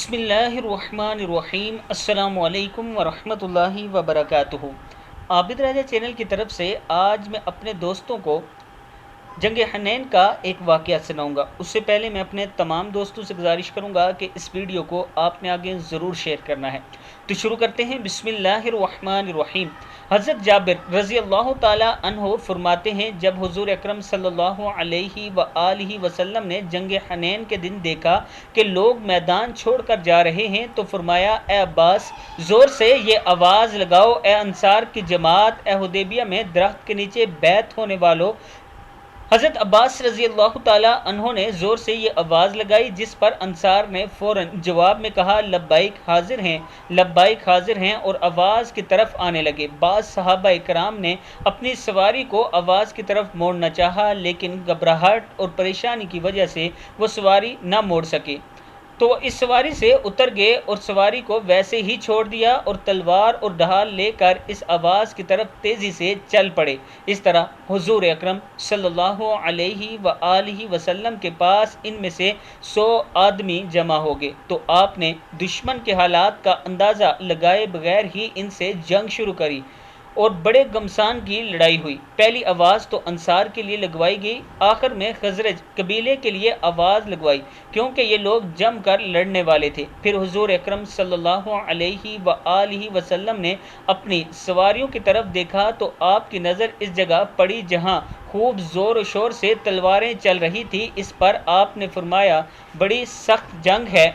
بسم اللہ الرحمن الرحیم۔ السلام علیکم ورحمۃ اللہ وبرکاتہ۔ عابد راجہ چینل کی طرف سے آج میں اپنے دوستوں کو جنگ حنین کا ایک واقعہ سناؤں گا۔ اس سے پہلے میں اپنے تمام دوستوں سے گزارش کروں گا کہ اس ویڈیو کو آپ نے آگے ضرور شیئر کرنا ہے۔ تو شروع کرتے ہیں۔ بسم اللہ الرحمن الرحیم۔ حضرت جابر رضی اللہ تعالی عنہ فرماتے ہیں، جب حضور اکرم صلی اللہ علیہ وآلہ وسلم نے جنگ حنین کے دن دیکھا کہ لوگ میدان چھوڑ کر جا رہے ہیں تو فرمایا، اے عباس، زور سے یہ آواز لگاؤ، اے انصار کی جماعت، اے حدیبیہ میں درخت کے نیچے بیعت ہونے والوں۔ حضرت عباس رضی اللہ تعالیٰ عنہ نے زور سے یہ آواز لگائی، جس پر انصار نے فوراً جواب میں کہا، لبیک حاضر ہیں، لبیک حاضر ہیں، اور آواز کی طرف آنے لگے۔ بعض صحابہ کرام نے اپنی سواری کو آواز کی طرف موڑنا چاہا، لیکن گھبراہٹ اور پریشانی کی وجہ سے وہ سواری نہ موڑ سکے، تو اس سواری سے اتر گئے اور سواری کو ویسے ہی چھوڑ دیا اور تلوار اور ڈھال لے کر اس آواز کی طرف تیزی سے چل پڑے۔ اس طرح حضور اکرم صلی اللہ علیہ وآلہ وسلم کے پاس ان میں سے 100 آدمی جمع ہو گئے، تو آپ نے دشمن کے حالات کا اندازہ لگائے بغیر ہی ان سے جنگ شروع کری اور بڑے گھمسان کی لڑائی ہوئی۔ پہلی آواز تو انصار کے لیے لگوائی گئی، آخر میں خزرج قبیلے کے لیے آواز لگوائی، کیونکہ یہ لوگ جم کر لڑنے والے تھے۔ پھر حضور اکرم صلی اللہ علیہ وآلہ وسلم نے اپنی سواریوں کی طرف دیکھا تو آپ کی نظر اس جگہ پڑی جہاں خوب زور و شور سے تلواریں چل رہی تھی۔ اس پر آپ نے فرمایا، بڑی سخت جنگ ہے،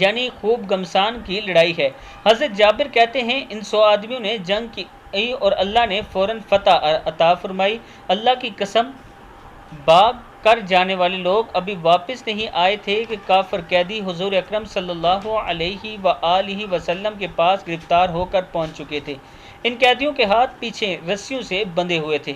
یعنی خوب گھمسان کی لڑائی ہے۔ حضرت جابر کہتے ہیں، ان 100 آدمیوں نے جنگ کی اور اللہ نے فوراً فتح عطا فرمائی۔ اللہ کی قسم، بھاگ کر جانے والے لوگ ابھی واپس نہیں آئے تھے کہ کافر قیدی حضور اکرم صلی اللہ علیہ وآلہ وسلم کے پاس گرفتار ہو کر پہنچ چکے تھے۔ ان قیدیوں کے ہاتھ پیچھے رسیوں سے بندھے ہوئے تھے۔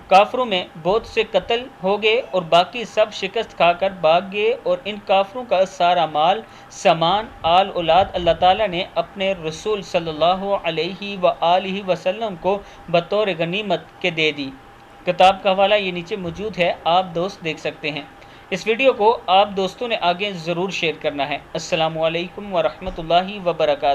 کافروں میں بہت سے قتل ہو گئے اور باقی سب شکست کھا کر بھاگ گئے، اور ان کافروں کا سارا مال، سامان، آل اولاد اللہ تعالیٰ نے اپنے رسول صلی اللہ علیہ وآلہ وسلم کو بطور غنیمت کے دے دی۔ کتاب کا حوالہ یہ نیچے موجود ہے، آپ دوست دیکھ سکتے ہیں۔ اس ویڈیو کو آپ دوستوں نے آگے ضرور شیئر کرنا ہے۔ السلام علیکم ورحمۃ اللہ وبرکاتہ۔